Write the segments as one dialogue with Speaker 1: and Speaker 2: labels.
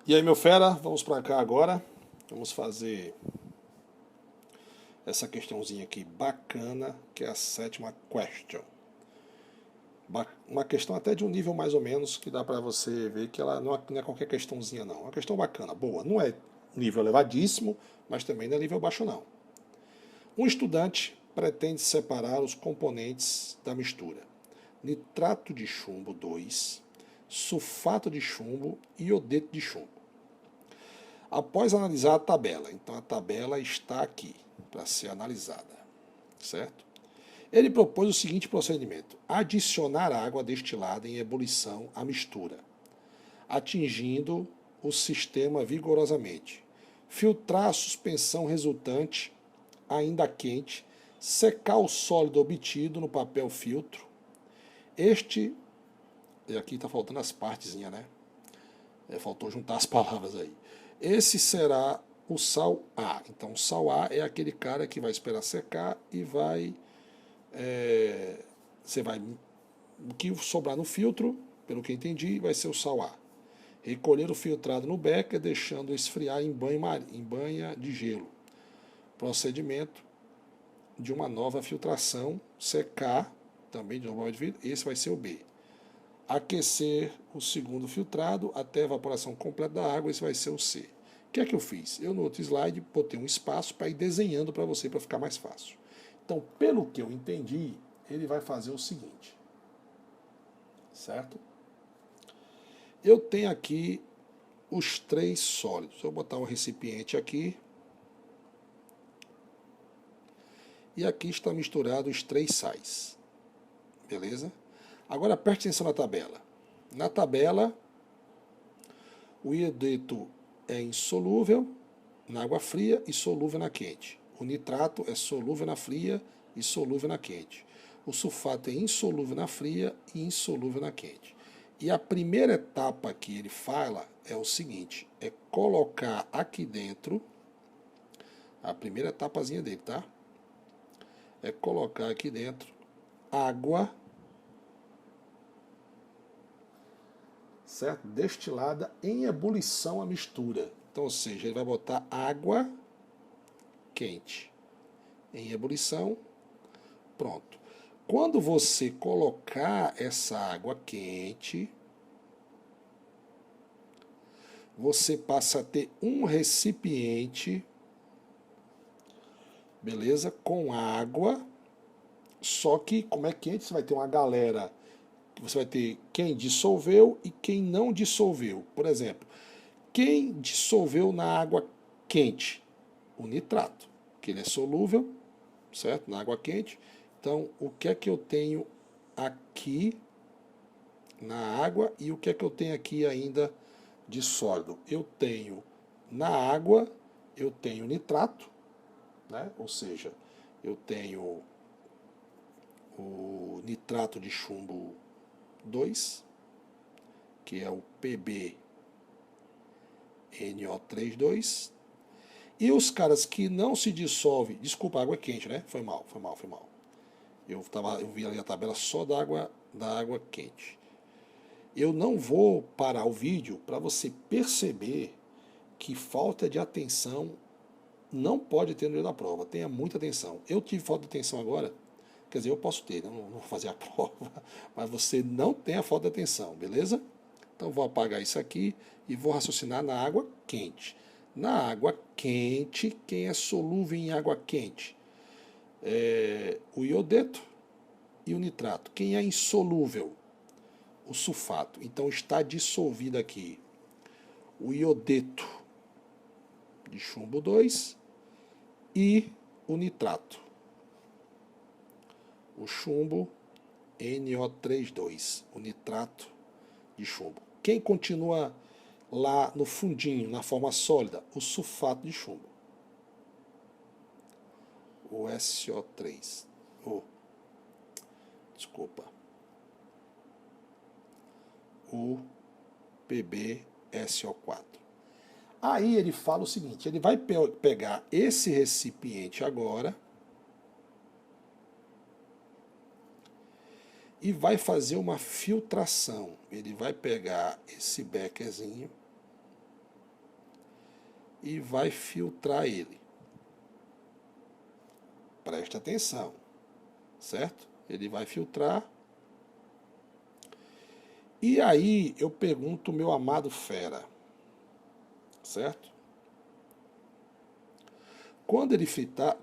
Speaker 1: E aí, meu fera, vamos para cá agora. Vamos fazer essa questãozinha aqui bacana, que é a sétima question. Uma questão até de um nível mais ou menos, que dá para você ver que ela não é qualquer questãozinha não. É uma questão bacana, boa. Não é nível elevadíssimo, mas também não é nível baixo não. Um estudante pretende separar os componentes da mistura: nitrato de chumbo 2, sulfato de chumbo e iodeto de chumbo. Após analisar a tabela, então a tabela está aqui para ser analisada, certo? Ele propôs o seguinte procedimento: adicionar água destilada em ebulição à mistura, atingindo o sistema vigorosamente, filtrar a suspensão resultante ainda quente, secar o sólido obtido no papel filtro. E aqui está faltando as partezinhas, né? Faltou juntar as palavras aí. Esse será o sal A. Então, o sal A é aquele cara que vai esperar secar e vai. Você vai. O que sobrar no filtro, pelo que entendi, vai ser o sal A. Recolher o filtrado no becker, deixando esfriar em banha de gelo. Procedimento de uma nova filtração, secar, também de normal de vidro, esse vai ser o B. Aquecer o segundo filtrado até a evaporação completa da água, esse vai ser o C. O que é que eu fiz? Eu no outro slide botei um espaço para ir desenhando para você, para ficar mais fácil. Então, pelo que eu entendi, ele vai fazer o seguinte, certo? Eu tenho aqui os três sólidos. Vou botar um recipiente aqui. E aqui está misturado os três sais. Beleza? Agora preste atenção na tabela. Na tabela, o iodeto é insolúvel na água fria e solúvel na quente. O nitrato é solúvel na fria e solúvel na quente. O sulfato é insolúvel na fria e insolúvel na quente. E a primeira etapa que ele fala é o seguinte, é colocar aqui dentro, a primeira etapazinha dele, tá? É colocar aqui dentro água, certo? Destilada em ebulição à mistura. Então, ou seja, ele vai botar água quente em ebulição, pronto. Quando você colocar essa água quente, você passa a ter um recipiente, beleza? Com água, só que como é quente, você vai ter uma galera, você vai ter quem dissolveu e quem não dissolveu. Por exemplo, quem dissolveu na água quente? O nitrato, que ele é solúvel, certo? Na água quente. Então, o que é que eu tenho aqui na água e o que é que eu tenho aqui ainda de sólido? Eu tenho na água, eu tenho nitrato, né? Ou seja, eu tenho o nitrato de chumbo 2, que é o PbNO32. E os caras que não se dissolvem, desculpa, a água é quente, né? Foi mal. Eu vi ali a tabela só da água quente. Eu não vou parar o vídeo para você perceber que falta de atenção não pode ter no dia da prova. Tenha muita atenção. Eu tive falta de atenção agora, quer dizer, eu posso ter, não vou fazer a prova, mas você não tem a falta de atenção, beleza? Então vou apagar isso aqui e vou raciocinar na água quente. Na água quente, quem é solúvel em água quente? O iodeto e o nitrato. Quem é insolúvel? O sulfato. Então está dissolvido aqui o iodeto de chumbo 2 e o nitrato. O chumbo NO32, o nitrato de chumbo. Quem continua lá no fundinho, na forma sólida? O sulfato de chumbo. O SO3. Desculpa. O PbSO4. Aí ele fala o seguinte, ele vai pegar esse recipiente agora e vai fazer uma filtração. Ele vai pegar esse beckerzinho e vai filtrar ele. Preste atenção, certo? Ele vai filtrar. E aí eu pergunto, meu amado fera, certo? Quando ele filtrar,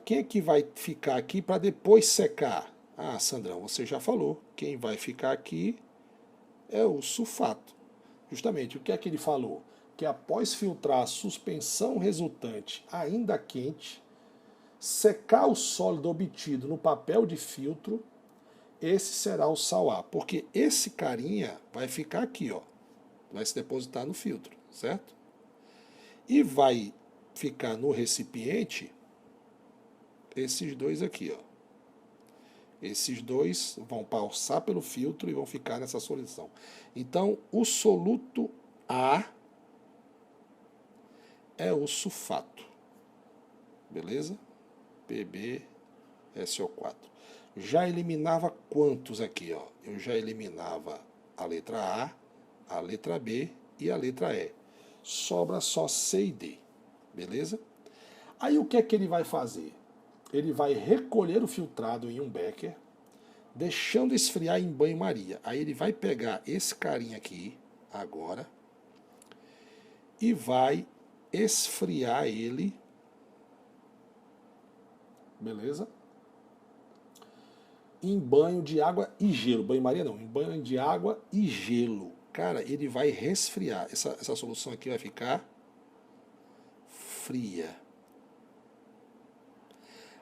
Speaker 1: quem é que vai ficar aqui para depois secar? Ah, Sandrão, você já falou. Quem vai ficar aqui é o sulfato. Justamente, o que é que ele falou? Que após filtrar a suspensão resultante ainda quente, secar o sólido obtido no papel de filtro, esse será o sal A. Porque esse carinha vai ficar aqui, ó. Vai se depositar no filtro, certo? E vai ficar no recipiente esses dois aqui, ó. Esses dois vão passar pelo filtro e vão ficar nessa solução. Então, o soluto A é o sulfato. Beleza? PbSO4. Já eliminava quantos aqui, ó? Eu já eliminava a letra A, a letra B e a letra E. Sobra só C e D. Beleza? Aí o que é que ele vai fazer? Ele vai recolher o filtrado em um becker, deixando esfriar em banho-maria. Aí ele vai pegar esse carinha aqui, agora, e vai esfriar ele, beleza? Em banho de água e gelo. Banho-maria não, em banho de água e gelo. Cara, ele vai resfriar. Essa solução aqui vai ficar fria.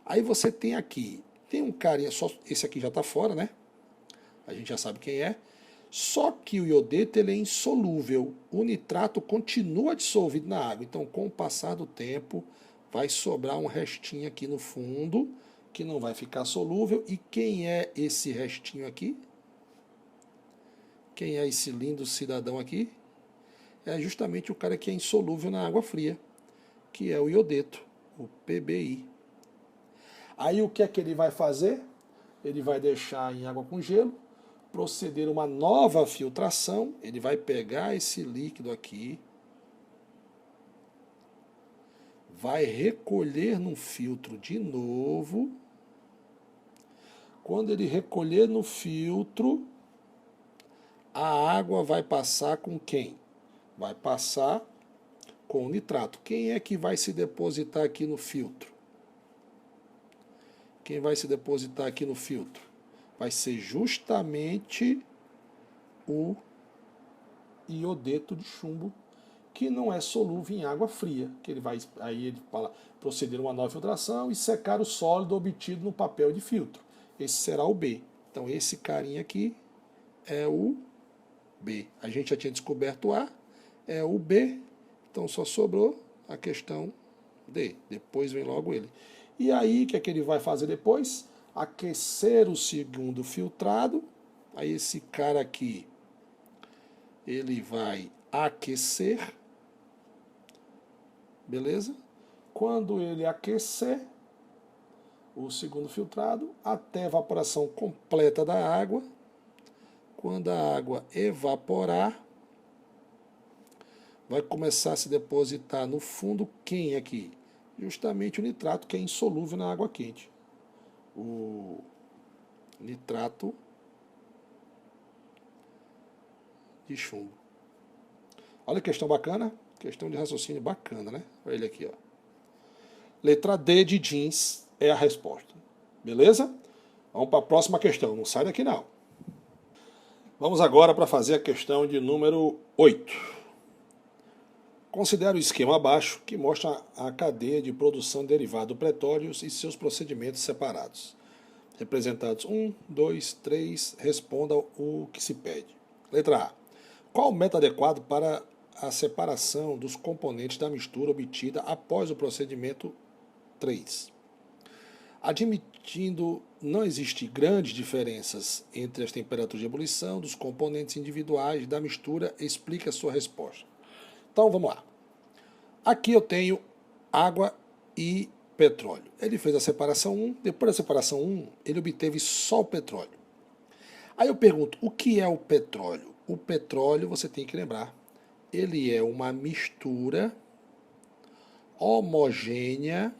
Speaker 1: Aí você tem aqui, tem um carinha, só esse aqui já está fora, né? A gente já sabe quem é. Só que o iodeto ele é insolúvel. O nitrato continua dissolvido na água. Então, com o passar do tempo, vai sobrar um restinho aqui no fundo, que não vai ficar solúvel. E quem é esse restinho aqui? Quem é esse lindo cidadão aqui? É justamente o cara que é insolúvel na água fria, que é o iodeto, o PBI. Aí o que é que ele vai fazer? Ele vai deixar em água com gelo, proceder uma nova filtração, ele vai pegar esse líquido aqui, vai recolher no filtro de novo. Quando ele recolher no filtro, a água vai passar com quem? Vai passar com o nitrato. Quem é que vai se depositar aqui no filtro? Quem vai se depositar aqui no filtro? Vai ser justamente o iodeto de chumbo, que não é solúvel em água fria. Que ele vai, aí ele fala, proceder uma nova filtração e secar o sólido obtido no papel de filtro. Esse será o B. Então esse carinha aqui é o B. A gente já tinha descoberto o A, é o B, então só sobrou a questão D. Depois vem logo ele. E aí, o que é que ele vai fazer depois? Aquecer o segundo filtrado. Aí esse cara aqui, ele vai aquecer. Beleza? Quando ele aquecer o segundo filtrado, até a evaporação completa da água. Quando a água evaporar, vai começar a se depositar no fundo quem aqui? Justamente o nitrato, que é insolúvel na água quente. O nitrato de chumbo. Olha que questão bacana, questão de raciocínio bacana, né? Olha ele aqui, ó. Letra D de jeans é a resposta. Beleza? Vamos para a próxima questão, não sai daqui não. Vamos agora para fazer a questão de número 8. Considere o esquema abaixo, que mostra a cadeia de produção de derivado petróleo e seus procedimentos separados. Representados 1, 2, 3, responda o que se pede. Letra A. Qual o método adequado para a separação dos componentes da mistura obtida após o procedimento 3? Admitindo não existir grandes diferenças entre as temperaturas de ebulição dos componentes individuais da mistura, explique a sua resposta. Então vamos lá. Aqui eu tenho água e petróleo. Ele fez a separação 1, depois da separação 1, ele obteve só o petróleo. Aí eu pergunto, o que é o petróleo? O petróleo, você tem que lembrar, ele é uma mistura homogênea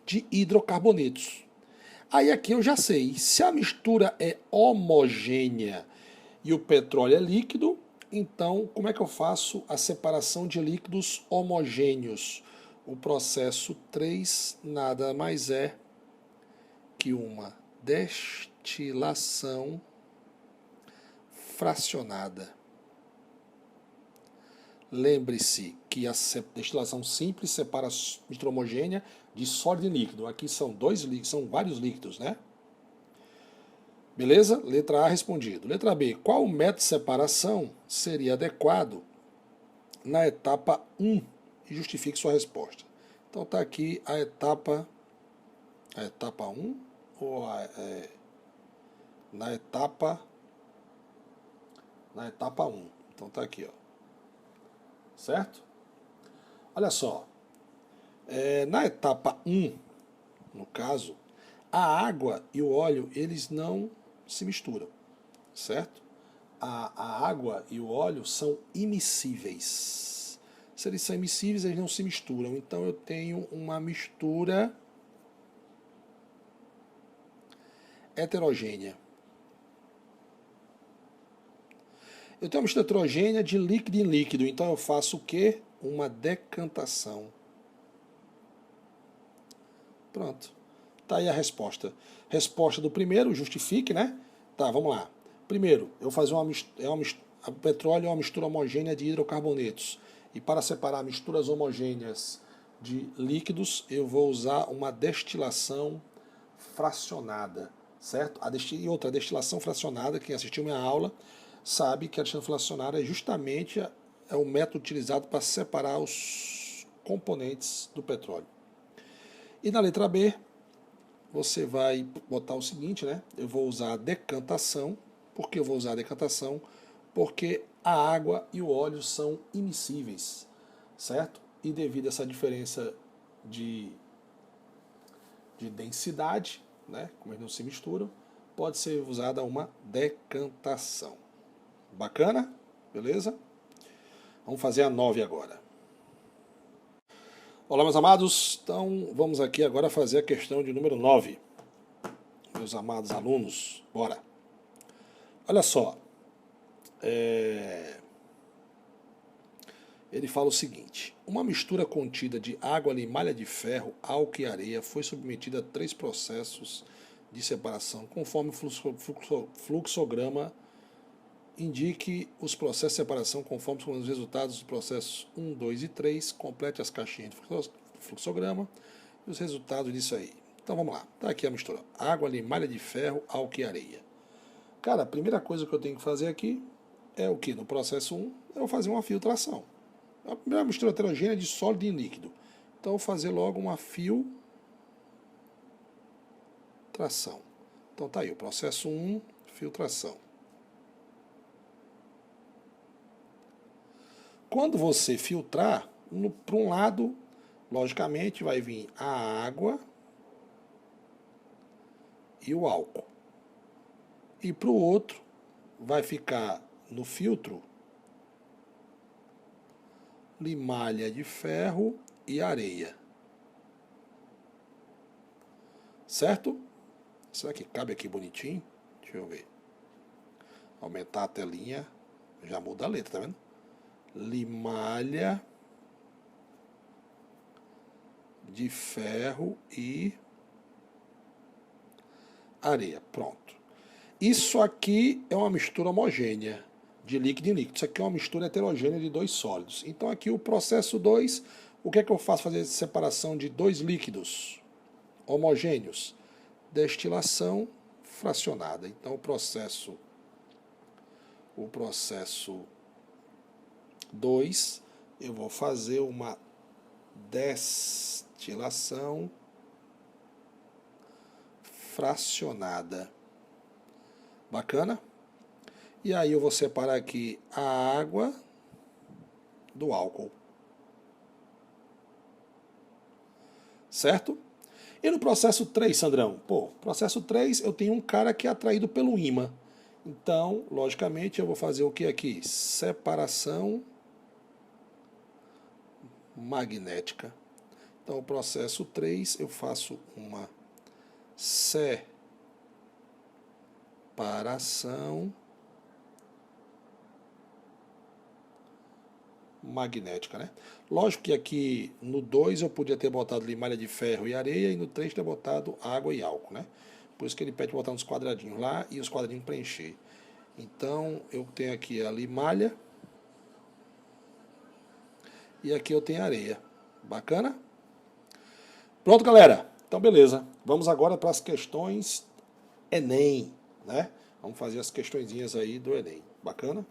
Speaker 1: de hidrocarbonetos. Aí aqui eu já sei, se a mistura é homogênea e o petróleo é líquido, então como é que eu faço a separação de líquidos homogêneos? O processo 3 nada mais é que uma destilação fracionada. Lembre-se que a destilação simples separa a mistura homogênea de sólido e líquido. Aqui são vários líquidos, né? Beleza? Letra A respondido. Letra B. Qual método de separação seria adequado na etapa 1? E justifique sua resposta. Então está aqui a etapa 1 ou na etapa 1. Então está aqui, ó. Certo? Olha só. Na etapa 1, no caso, a água e o óleo, eles não se misturam, certo? A água e o óleo são immiscíveis. Se eles são immiscíveis, eles não se misturam. Então eu tenho uma mistura heterogênea. Eu tenho uma mistura heterogênea de líquido em líquido. Então eu faço o quê? Uma decantação. Pronto. Tá aí a resposta. Resposta do primeiro, justifique, né? Tá, vamos lá. Primeiro, eu vou fazer o petróleo é uma mistura homogênea de hidrocarbonetos. E para separar misturas homogêneas de líquidos, eu vou usar uma destilação fracionada, certo? E outra, a destilação fracionada, quem assistiu minha aula, sabe que a destilação fracionada é justamente o método utilizado para separar os componentes do petróleo. E na letra B, você vai botar o seguinte, né? Eu vou usar a decantação. Por que eu vou usar a decantação? Porque a água e o óleo são immiscíveis, certo? E devido a essa diferença de densidade, né? Como eles não se misturam, pode ser usada uma decantação. Bacana? Beleza? Vamos fazer a 9 agora. Olá, meus amados. Então, vamos aqui agora fazer a questão de número 9. Meus amados alunos, bora. Olha só. Ele fala o seguinte: uma mistura contida de água, limalha de ferro, álcool e areia foi submetida a 3 processos de separação, conforme o fluxograma indique os processos de separação conforme os resultados dos processos 1, 2 e 3, complete as caixinhas de fluxograma e os resultados disso aí. Então vamos lá, está aqui a mistura: água, limalha de ferro, álcool e areia. Cara, a primeira coisa que eu tenho que fazer aqui é o que? No processo 1, eu vou fazer uma filtração. A primeira mistura heterogênea de sólido e líquido. Então eu vou fazer logo uma filtração. Então tá aí, o processo 1, filtração. Quando você filtrar, para um lado, logicamente, vai vir a água e o álcool. E para o outro, vai ficar no filtro limalha de ferro e areia. Certo? Será que cabe aqui bonitinho? Deixa eu ver. Aumentar a telinha, já muda a letra, tá vendo? Limalha de ferro e areia. Pronto. Isso aqui é uma mistura homogênea de líquido em líquido. Isso aqui é uma mistura heterogênea de 2 sólidos. Então aqui o processo 2, o que é que eu faço? Fazer separação de 2 líquidos homogêneos. Destilação fracionada. Então o processo 2, eu vou fazer uma destilação fracionada. Bacana? E aí eu vou separar aqui a água do álcool. Certo? E no processo 3, Sandrão? Pô, processo 3 eu tenho um cara que é atraído pelo ímã. Então, logicamente, eu vou fazer o que aqui? Separação magnética. Então, o processo 3, eu faço uma separação magnética, né? Lógico que aqui no 2 eu podia ter botado ali malha de ferro e areia, e no 3 ter botado água e álcool, né? Por isso que ele pede botar uns quadradinhos lá e os quadradinhos preencher. Então eu tenho aqui ali malha e aqui eu tenho areia. Bacana? Pronto, galera. Então beleza. Vamos agora para as questões Enem, né? Vamos fazer as questõezinhas aí do Enem. Bacana?